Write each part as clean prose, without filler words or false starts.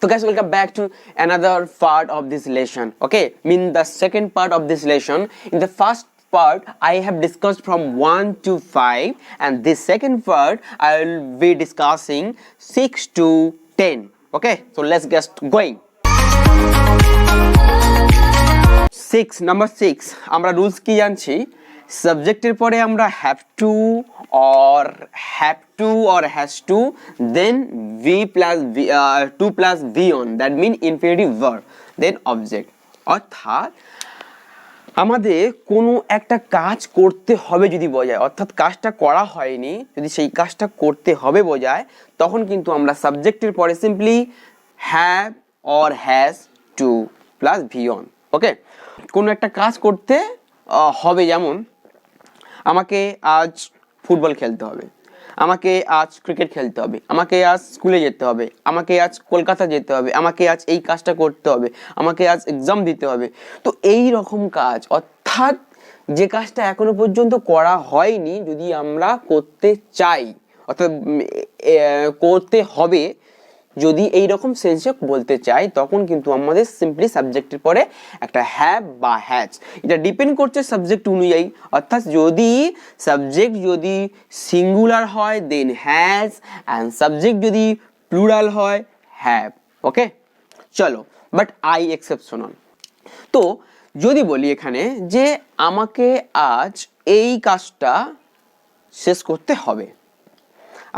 So guys, welcome back to another part of this lesson. Okay, mean the second part of this lesson. In the first part I have discussed from 1 to 5, and this second part I will be discussing 6 to 10. Okay, so let's get going. 6 number 6 আমরা rules কি জানছি সাবজেক্টের পরে আমরা have to or has to then to plus v on, that mean infinitive verb, then object. অর্থাৎ আমাদের কোনো একটা কাজ করতে হবে যদি বোঝায়, অর্থাৎ কাজটা করা হয়নি যদি সেই কাজটা করতে হবে বোঝায়, তখন কিন্তু আমরা সাবজেক্টের পরে simply have or has to plus v on. ওকে, কোনো একটা কাজ করতে হবে, যেমন আমাকে আজ ফুটবল খেলতে হবে, আমাকে আজ ক্রিকেট খেলতে হবে, আমাকে আজ স্কুলে যেতে হবে, আমাকে আজ কলকাতা যেতে হবে, আমাকে আজ এই কাজটা করতে হবে, আমাকে আজ এক্সাম দিতে হবে। তো এই রকম কাজ, অর্থাৎ যে কাজটা এখনো পর্যন্ত করা হয়নি যদি আমরা করতে চাই, অর্থাৎ করতে হবে যদি এই রকম সেন্সে বলতে চাই, তখন কিন্তু আমাদের সিম্পলি সাবজেক্টের পরে একটা হ্যাভ বা হ্যাজ, এটা ডিপেন্ড করছে সাবজেক্ট অনুযায়ী। অর্থাৎ যদি সাবজেক্ট যদি সিঙ্গুলার হয় দেন হ্যাজ, অ্যান্ড সাবজেক্ট যদি প্লুরাল হয় হ্যাভ। ওকে, চলো, বাট আই এক্সেপশনাল। তো যদি বলি এখানে যে আমাকে আজ এই কাজটা শেষ করতে হবে,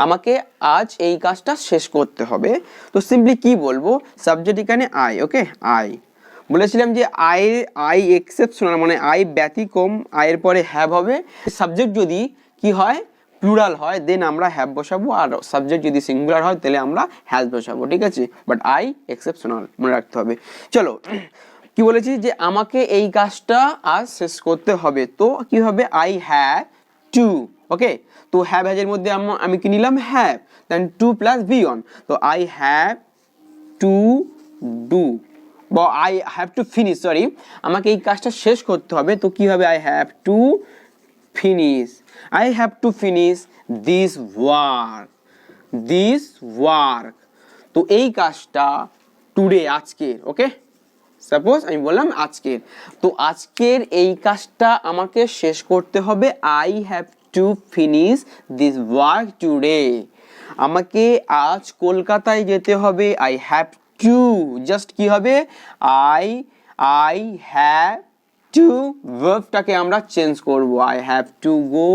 আমাকে আজ এই কাজটা শেষ করতে হবে, তো সিম্পলি কি বলবো, সাবজেক্ট এখানে আই। ওকে, আই বলেছিলাম যে আই এক্সেপশনাল, মানে আই ব্যতিক্রম, আয়ের পরে হ্যাভ হবে। সাবজেক্ট যদি কি হয় প্লুরাল হয় দেন আমরা হ্যাভ বসাবো, আর সাবজেক্ট যদি সিঙ্গুলার হয় তাহলে আমরা হ্যাজ বসাবো, ঠিক আছে। বাট আই এক্সেপশনাল মনে রাখতে হবে। চলো, কি বলেছি যে আমাকে এই কাজটা আজ শেষ করতে হবে, তো কি হবে আই হ্যাভ টু। ওকে, তো হ্যাভ হ্যাজের মধ্যে আমি কি নিলাম have, then to plus V on, তো আই হ্যাভ টু ডু, বা I have to finish, sorry আমাকে এই কাজটা শেষ করতে হবে, তো কি হবে I have to finish, I have to finish this work, তো এই কাজটা টুডে আজকের। ওকে, সাপোজ আমি বললাম আজকের, তো আজকের এই কাজটা আমাকে শেষ করতে হবে, I have to finish this work today. আমাকে আজ কলকাতায় যেতে হবে, আই হ্যাভ টু, জাস্ট কি হবে আই হ্যাভ টু, ভার্বটাকে আমরা চেঞ্জ করব, আই হ্যাভ টু গো,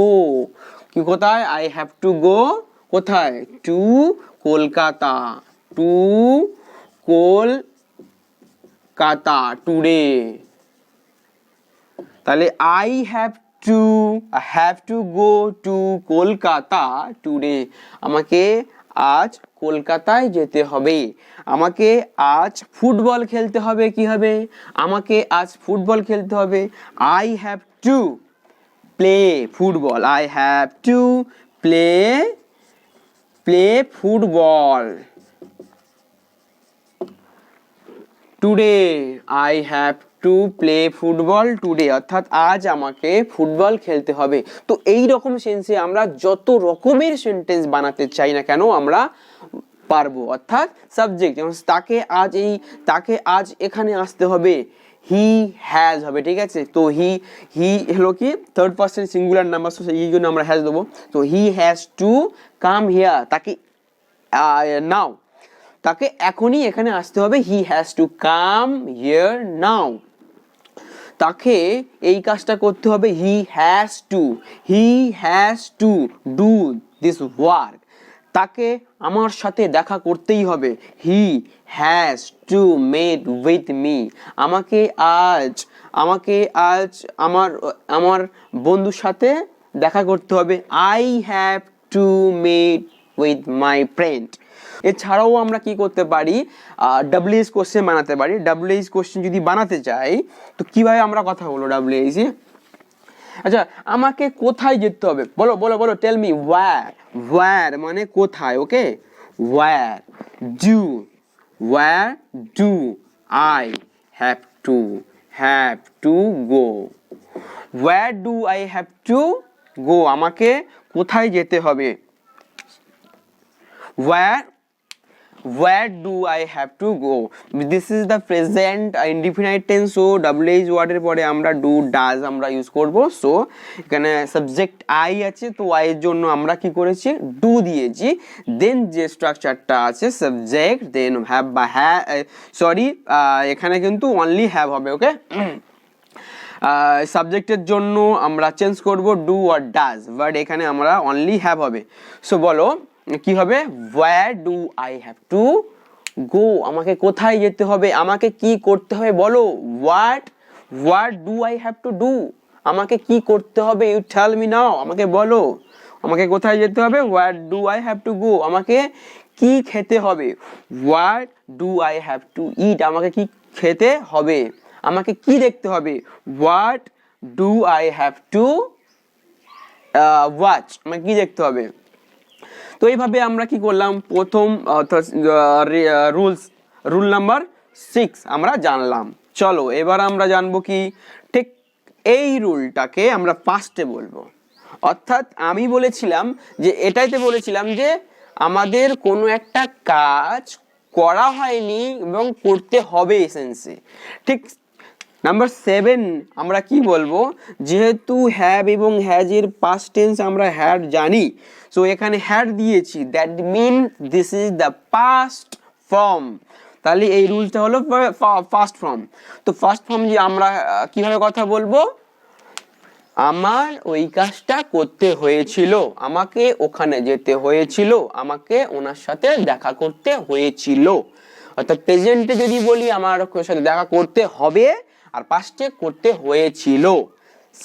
কি কোথায় আই হ্যাভ টু গো, কোথায় to Kolkata, to Kolkata today. তাহলে I have to go to Kolkata today, আমাকে আজ কলকাতায় যেতে হবে। আমাকে আজ ফুটবল খেলতে হবে, কি হবে আমাকে আজ ফুটবল খেলতে হবে, I have to play football, I have to play football today, I have to play football today, অর্থাৎ আজ আমাকে ফুটবল খেলতে হবে। তো এই রকম সেন্সে আমরা যত রকমের সেন্টেন্স বানাতে চাই না কেন আমরা পারবো। অর্থাৎ সাবজেক্ট যেমন তাকে আজ এখানে আসতে হবে, হি হ্যাজ হবে, ঠিক আছে। তো হি হলো কি থার্ড পারসন সিঙ্গুলার নাম্বার, তো এই জন্য আমরা হ্যাজ দেবো। তো he has to come here, তাকে নাও, তাকে এখনই এখানে আসতে হবে, he has to come here now. তাকে এই কাজটা করতে হবে, he has to do this work. তাকে আমার সাথে দেখা করতেই হবে, he has to met with me. আমাকে আজ আমার বন্ধুর সাথে দেখা করতে হবে, I have to met with my friend. এছাড়াও আমরা কি করতে পারি, ডাব্লিউএইচ কোশ্চেন বানাতে পারি। ডাব্লিউএইচ কোশ্চেন যদি বানাতে চাই তো কিভাবে আমরা কথা বলবো ডাব্লিউএইচ। আচ্ছা, আমাকে কোথায় যেতে হবে, বলো টেল মি ওয়্যার মানে কোথায়। Okay, where do I have to go, where do I have to go, আমাকে কোথায় যেতে হবে, where where do I have to go? This is the present indefinite tense, so WH word এর পরে আমরা do does আমরা use করব। So এখানে সাবজেক্ট I আছে, তো I এর জন্য আমরা কি করেছি, do দিয়েছি। দেন যে স্ট্রাকচারটা আছে সাবজেক্ট দেন হ্যাভ বা সরি এখানে কিন্তু অনলি হ্যাভ হবে, ওকে। সাবজেক্টের জন্য আমরা চেঞ্জ করব ডু অর ডাজ, বাট এখানে আমরা অনলি হ্যাভ হবে। সো বলো কি হবে, where do I have to go? আমাকে কোথায় যেতে হবে, আমাকে কি করতে হবে বলো। what do I have to do? আমাকে কি করতে হবে, you tell me now, আমাকে বলো আমাকে কোথায় যেতে হবে। where do I have to go? আমাকে কি খেতে হবে। what do I have to eat? আমাকে কি খেতে হবে। আমাকে কি দেখতে হবে, what do I have to watch? আমাকে কি দেখতে হবে। তো এইভাবে আমরা কি করলাম, প্রথম রুল নাম্বার 6 আমরা জানলাম। চলো এবার আমরা জানবো কি, ঠিক এই রুলটাকে আমরা পাস্টে বলবো। অর্থাৎ আমি বলেছিলাম যে এটাইতে বলেছিলাম যে আমাদের কোনো একটা কাজ করা হয়নি এবং করতে হবে এসেন্সে। ঠিক নাম্বার 7 আমরা কি বলবো, যেহেতু হ্যাভ এবং হ্যাজের পাস্ট টেন্স আমরা হ্যাড জানি, সো এখানে হ্যাড দিয়েছি, that mean this is the past form. তাহলে এই রুলটা হলো ফার্স্ট ফর্ম। তো ফার্স্ট ফর্ম যে আমরা কিভাবে কথা বলবো, আমার ওই কাজটা করতে হয়েছিল, আমাকে ওখানে যেতে হয়েছিল, আমাকে ওনার সাথে দেখা করতে হয়েছিল। অর্থাৎ প্রেজেন্টে যদি বলি আমার ওর সাথে দেখা করতে হবে, আর পাস্টে করতে হয়েছিল।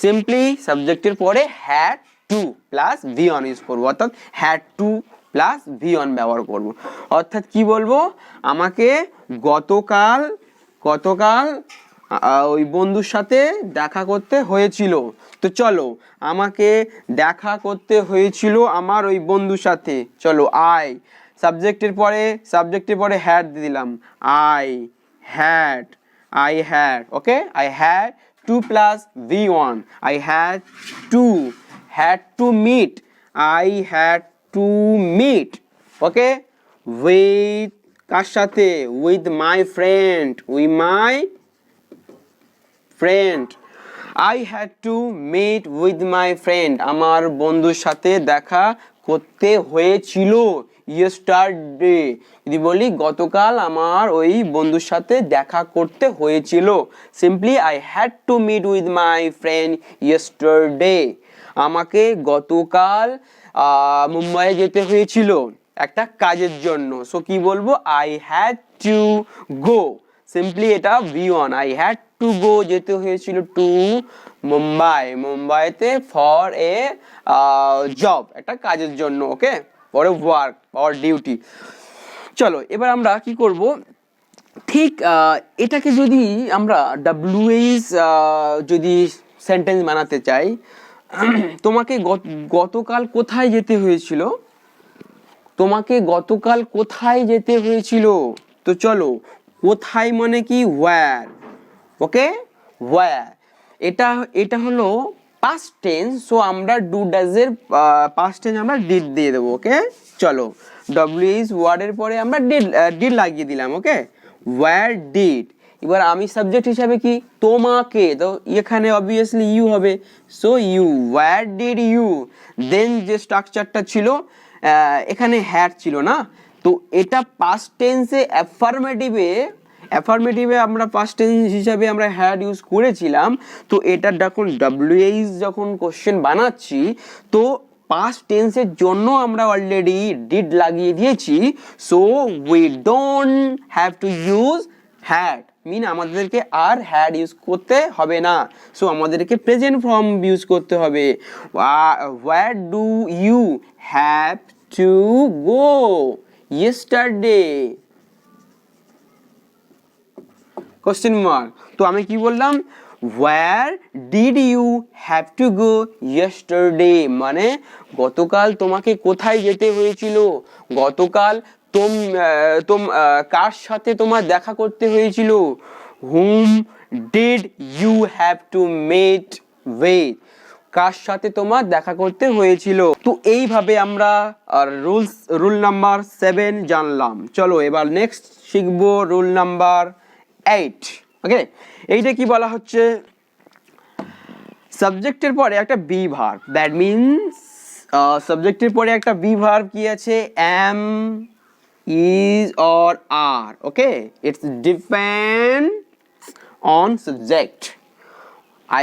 সিম্পলি সাবজেক্টের পরে had to plus V on use করবো, অর্থাৎ had to plus V on ব্যবহার করব। অর্থাৎ কি বলবো, আমাকে গতকাল ওই বন্ধুর সাথে দেখা করতে হয়েছিল। তো চলো আমাকে দেখা করতে হয়েছিল আমার ওই বন্ধুর সাথে, চলো আই সাবজেক্টের পরে হ্যাড দিলাম, I had, okay, I had to plus V1, I had to meet, I had to meet, okay, with কার সাথে, with my friend, I had to meet with my friend, আমার বন্ধুর সাথে দেখা করতে হয়েছিল yesterday। যদি বলি গতকাল আমার ওই বন্ধুর সাথে দেখা করতে হয়েছিল, simply I had to meet with my friend yesterday। আমাকে গতকাল মুম্বাইয়ে যেতে হয়েছিল একটা কাজের জন্য, সো কি বলবো, I had to go, simply এটা V1, I had to go, যেতে হয়েছিল টু মুম্বাইতে ফর এ জব, একটা কাজের জন্য, okay, for a work or duty. চলো এবার আমরা কি করব, ঠিক এটাকে যদি আমরা WH যদি সেন্টেন্স বানাতে চাই, তোমাকে গতকাল কোথায় যেতে হয়েছিল, তোমাকে গতকাল কোথায় যেতে হয়েছিল। তো চলো কোথায় মানে কি, where, ওকে, where, এটা হলো পাস্ট টেন্স, সো আমরা ডু ডাজ এর পাস্ট টেন্স আমরা ডিড দিয়ে দেবো, ওকে। চলো WH ওয়ার্ডের পরে আমরা ডিড লাগিয়ে দিলাম, ওকে, where did। এবার আমি সাবজেক্ট হিসাবে কি, তোমাকে, তো এখানে অবভিয়াসলি ইউ হবে, so you, where did you। Then যে স্ট্রাকচারটা ছিল এখানে হ্যাড ছিল না, তো এটা পাস্ট টেন্সে অ্যাফার্মেটিভে আমরা পাস্ট টেন্স হিসাবে আমরা হ্যাড ইউজ করেছিলাম। তো এটা যখন WH যখন কোশ্চেন বানাচ্ছি, তো পাস্ট টেন্সের জন্য আমরা অলরেডি ডিড লাগিয়ে দিয়েছি, so we don't have to use had, mean আমাদেরকে আর হ্যাড ইউজ করতে হবে না, সো আমাদেরকে প্রেজেন্ট ফর্ম ইউজ করতে হবে। where do you have to go yesterday, question mark. তো আমি কি বললাম, where did you have to go yesterday, মানে গতকাল তোমাকে কোথায় যেতে হয়েছিল, গতকাল কার সাথে তোমার দেখা করতে হয়েছিল, whom did you have to meet with, কার সাথে তোমার দেখা করতে হয়েছিল। তো এইভাবে আমরা রুল নাম্বার 7 জানলাম। চলো এবার নেক্সট শিখবো রুল নাম্বার 8। ওকে, এইটা কি বলা হচ্ছে, সাবজেক্টের পরে একটা বি ভার্ব, দ্যাট মিনস সাবজেক্টের পরে একটা বি ভার্ব কি আছে, am, is or are. Okay, it's depend on subject.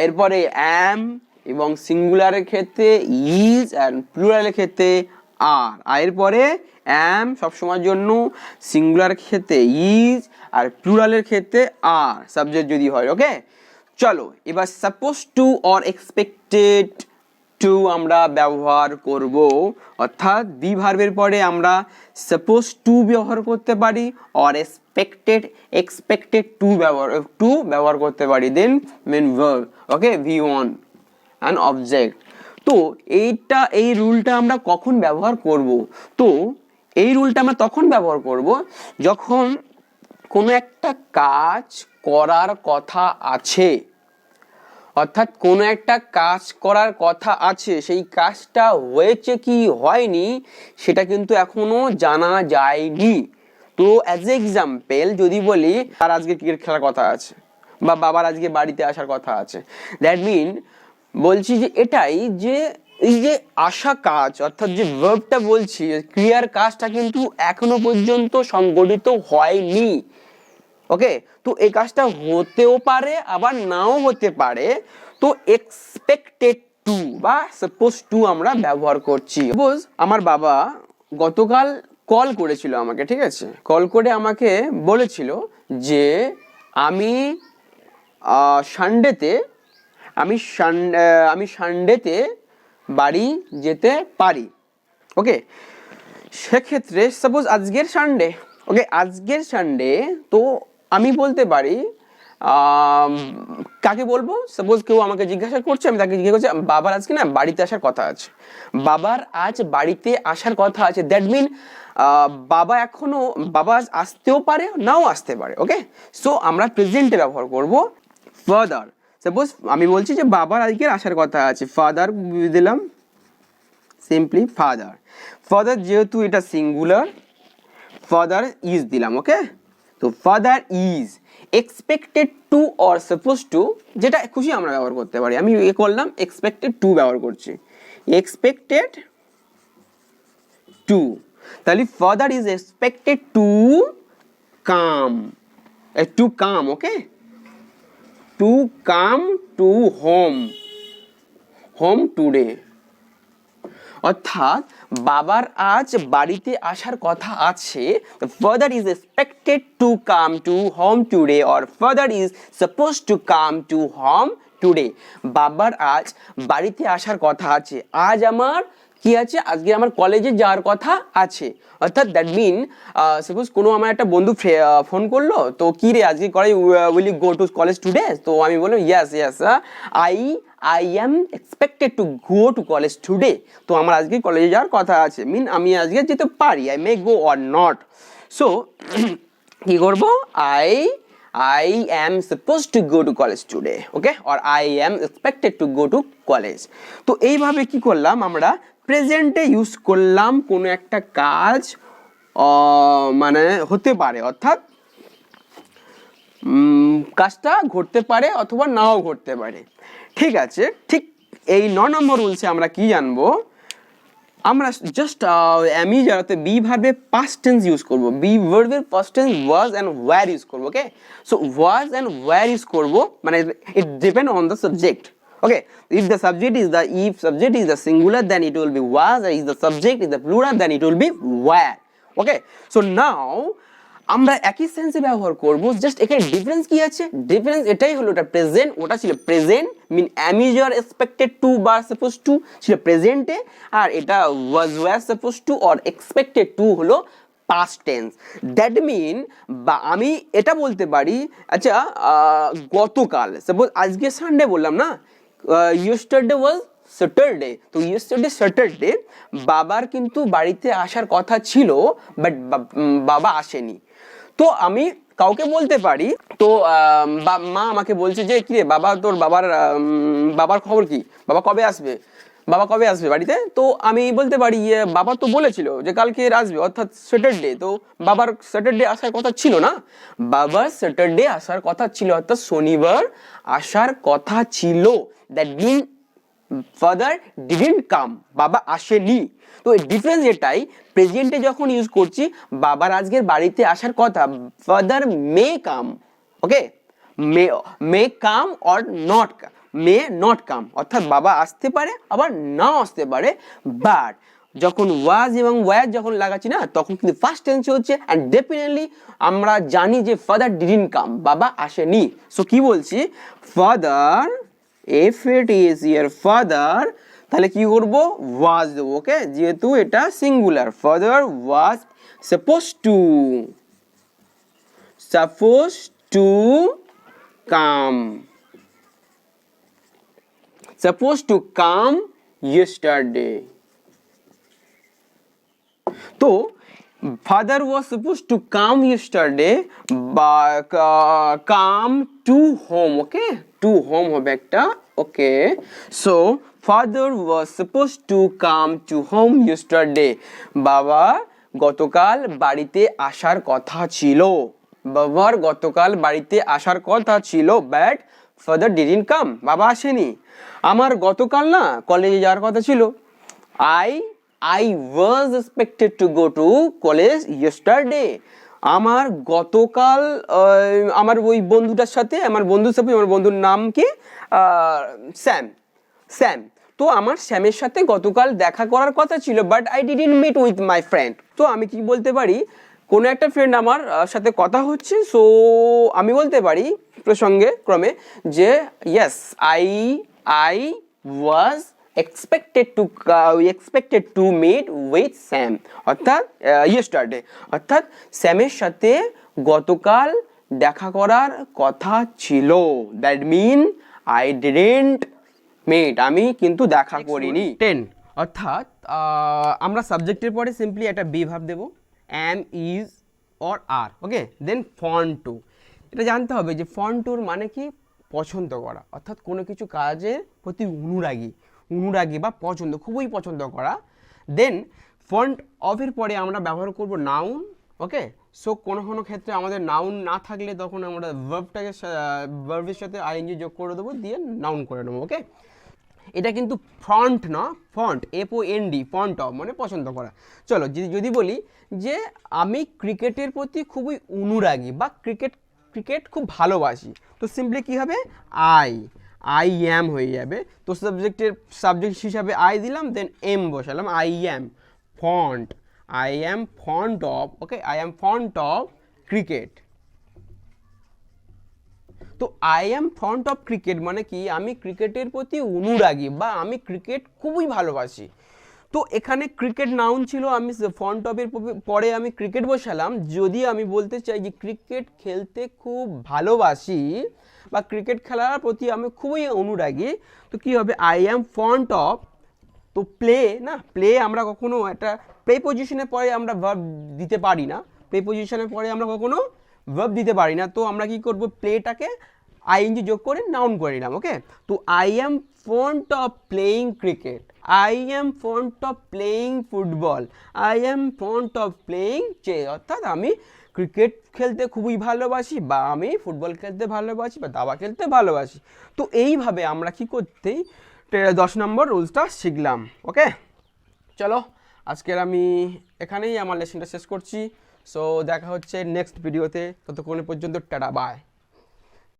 এর পরে এম এবং সিঙ্গুলারের ক্ষেত্রে ইজ আর প্লুরালের ক্ষেত্রে আর। এর পরে এম সবসময়ের জন্য সিঙ্গুলার ক্ষেত্রে ইজ আর প্লুরালের ক্ষেত্রে আর, সাবজেক্ট যদি হয়। ওকে, চলো এবার suppose two or expected to আমরা ব্যবহার করব, অর্থাৎ বি ভার্বের পরে আমরা সাপোজ টু ব্যবহার করতে পারি অর এক্সপেক্টেড টু ব্যবহার করতে পারি, then main verb. Okay, V1 an object. তো এই রুলটা আমরা কখন ব্যবহার করব? তো এই রুলটা আমরা তখন ব্যবহার করব যখন কোনো একটা কাজ করার কথা আছে, অর্থাৎ কোনো একটা কাজ করার কথা আছে, সেই কাজটা হয়েছে কি হয়নি সেটা কিন্তু এখনো জানা যায়নি। তো অ্যাজ এ এক্সাম্পল যদি বলি, আর আজকে ক্রিকেট খেলার কথা আছে বা বাবার আজকে বাড়িতে আসার কথা আছে, দ্যাট মিন বলছি যে এটাই যে এই যে আসা কাজ, অর্থাৎ যে ভার্বটা বলছি, ক্রিয়ার কাজটা কিন্তু এখনো পর্যন্ত সংগঠিত হয়নি। ওকে, তো এই কাজটা হতেও পারে আবার নাও হতে পারে। তো এক্সপেক্টেড টু বা সাপোজ টু আমরা ব্যবহার করছি। সাপোজ আমার বাবা গতকাল কল করেছিল আমাকে, ঠিক আছে, কল করে আমাকে বলেছিল যে আমি সানডেতে বাড়ি যেতে পারি। ওকে, সেক্ষেত্রে সাপোজ আজকের সানডে, ওকে, আজকের সানডে, তো আমি বলতে পারি কাকে বলবো, সাপোজ কেউ আমাকে জিজ্ঞাসা করছে, আমি তাকে জিজ্ঞাসা করছি বাবার আজকে না বাড়িতে আসার কথা আছে, বাবার আজ বাড়িতে আসার কথা আছে, দ্যাট মিন বাবা আজ আসতেও পারে নাও আসতে পারে। ওকে, সো আমরা প্রেজেন্টে ব্যবহার করব ফাদার। সাপোজ আমি বলছি যে বাবার আজকে আসার কথা আছে, ফাদার দিলাম, সিম্পলি ফাদার। ফাদার যেহেতু এটা সিঙ্গুলার, ফাদার ইজ দিলাম। ওকে, তো father is expected two or suppose two, যেটা খুশি আমরা ব্যবহার করতে পারি। আমি করলাম এক্সপেক্টেড টু ব্যবহার করছি, এক্সপেক্টেড টু, তাহলে father is expected to come, okay, to come to home today. অর্থাৎ বাবার আজ বাড়িতে আসার কথা আছে, father is expected to come to home today or father is suppose to come to home today. বাবার আজ বাড়িতে আসার কথা আছে, আজ আমার কি আছে, আজকে আমার কলেজে যাওয়ার কথা আছে। অর্থাৎ দ্যাট মিন সাপোজ কোনো আমার একটা বন্ধু ফোন করলো, তো কি রে আজকে college, will you go to college today? তো আমি বললাম yes I am expected to go to college today. তো আমার আজকে কলেজে যাওয়ার কথা আছে, মিন আমি আজকে যেতে পারি, I may go or not. So কি করবো, I am supposed to go to college today, okay, or I am expected to go to college. তো এইভাবে কি করলাম, আমরা প্রেজেন্টে ইউজ করলাম কোনো একটা কাজ মানে হতে পারে, অর্থাৎ কাজটা ঘটতে পারে অথবা নাও ঘটতে পারে। ঠিক আছে, ঠিক এই 9 নম্বর রুলসে আমরা কি জানবো, আমরা জাস্ট আমি যাতে বি ভার্বের পাস্ট টেন্স ইউজ করব, বি ভার্বের past tense was and were use করব। Okay, so was and were use করব, মানে it depend on the subject. Okay, if the subject is the singular then it will be was, if the subject is the plural then it will be were. Okay, so now আমরা একই সেন্সে ব্যবহার করব, just এখানে difference কি আছে, difference এটাই হলো, এটা প্রেজেন্ট, ওটা ছিল present, mean am is your expected to বা supposed to ছিল প্রেজেন্টে, আর এটা was were supposed to or expected to হলো past tense. দ্যাট মিন বা আমি এটা বলতে পারি, আচ্ছা গতকাল, সাপোজ আজকে সানডে বললাম না, yesterday was স্যাটারডে, তো স্যাটারডে বাবার কিন্তু বাড়িতে আসার কথা ছিল, বাট বাবা আসেনি। তো আমি কাউকে বলতে পারি। তো মা আমাকে বলছে যে কি রে বাবা, তোর বাবার খবর কি, বাবা কবে আসবে, বাবা কবে আসবে বাড়িতে? তো আমি বলতে পারি বাবা তো বলেছিল যে কালকে আসবে, অর্থাৎ স্যাটারডে। তো বাবার স্যাটারডে আসার কথা ছিল না, বাবার স্যাটারডে আসার কথা ছিল, অর্থাৎ শনিবার আসার কথা ছিল। That mean father didn't come, বাবা আসেনি। তো এই ডিফারেন্স এটাই, প্রেজেন্টে যখন ইউজ করছি বাবার আজকের বাড়িতে আসার কথা, father may come, okay, may come or not come, may not come, অর্থাৎ বাবা আসতে পারে আবার নাও আসতে পারে। বাট যখন ওয়াজ এবং ওয়ার যখন লাগাচ্ছি না, তখন কিন্তু ফার্স্ট টেন্স হচ্ছে, অ্যান্ড ডেফিনেটলি আমরা জানি যে ফাদার ডিডন্ট কাম, বাবা আসেনি। সো কি বলছি, father, if it is your father, তাহলে কি করব, was দেবো, ওকে, যেহেতু এটা singular. father was supposed to come yesterday. তো father was supposed to come yesterday, but come to home, okay, to home হবে একটা, okay. So father was supposed to come to home yesterday, বাবা গতকাল বাড়িতে আসার কথা ছিল, বাবার গতকাল বাড়িতে আসার কথা ছিল, বাট ফাদার ডিডন্ট কাম, বাবা আসেনি। আমার গতকাল না কলেজে যাওয়ার কথা ছিল, I was expected to go to college yesterday. আমার গতকাল আমার ওই বন্ধুটার সাথে, আমার বন্ধুর নাম কি, স্যাম। তো আমার স্যামের সাথে গতকাল দেখা করার কথা ছিল, but I didn't meet with my friend. তো আমি কি বলতে পারি, কোনো একটা ফ্রেন্ড আমার সাথে কথা হচ্ছে, সো আমি বলতে পারি প্রসঙ্গে ক্রমে যে yes, I was expected to meet with Sam, অর্থাৎ yesterday, অর্থাৎ স্যামের সাথে গতকাল দেখা করার কথা ছিল। That mean I didn't meet, আমি কিন্তু দেখা করিনি। 10, অর্থাৎ আমরা সাবজেক্টের পরে সিম্পলি একটা বি ভাব দেব, am, is or are, okay. Then fond to, এটা জানতে হবে যে ফন্ট টুর মানে কি, পছন্দ করা, অর্থাৎ কোনো কিছু কাজের প্রতি অনুরাগী বা পছন্দ, খুবই পছন্দ করা। দেন ফন্ট অফের পরে আমরা ব্যবহার করব নাউন, ওকে। সো কোনো ক্ষেত্রে আমাদের নাউন না থাকলে তখন আমরা ভার্বের সাথে আইএনজি যোগ করে দেবো, দিয়ে নাউন করে নেবো, ওকে। এটা কিন্তু ফন্ট না, ফন্ট, FONT, ফন্ট অফ মানে পছন্দ করা। চলো যদি বলি যে আমি ক্রিকেটের প্রতি খুবই অনুরাগী বা ক্রিকেট খুব ভালোবাসি, তো সিম্পলি কি হবে, আই অ্যাম হয়ে যাবে। তো সাবজেক্ট হিসাবে আই দিলাম, দেন এম বসালাম, I am fond of, okay, I am fond of cricket. তো I am fond of cricket মানে কি, আমি ক্রিকেটের প্রতি অনুরাগী বা আমি ক্রিকেট খুবই ভালোবাসি। তো এখানে ক্রিকেট নাউন ছিল, আমি ফন্ট অফের পরে আমি ক্রিকেট বসালাম। যদি আমি বলতে চাই যে ক্রিকেট খেলতে খুব ভালোবাসি বা ক্রিকেট খেলার প্রতি আমি খুবই অনুরাগী, তো কি হবে, আই অ্যাম ফন্ট অফ। তো প্লে আমরা কখনো একটা প্রেপোজিশনের পরে আমরা ভার্ব দিতে পারি না, তো আমরা কি করব, প্লেটাকে আইএনজি যোগ করে নাউন করে নিলাম, ওকে। তো I am fond of playing cricket, I am fond of playing football, I am fond of playing chess, অর্থাৎ আমি ক্রিকেট খেলতে খুবই ভালোবাসি বা আমি ফুটবল খেলতে ভালোবাসি বা দাবা খেলতে ভালোবাসি। তো এইভাবে আমরা কি করতেই 10 নম্বর রুলসটা শিখলাম, ওকে। চলো আজকের আমি এখানেই আমার লেসনটা শেষ করছি। সো দেখা হচ্ছে নেক্সট ভিডিওতে, ততক্ষণ পর্যন্ত টাটা, বাই।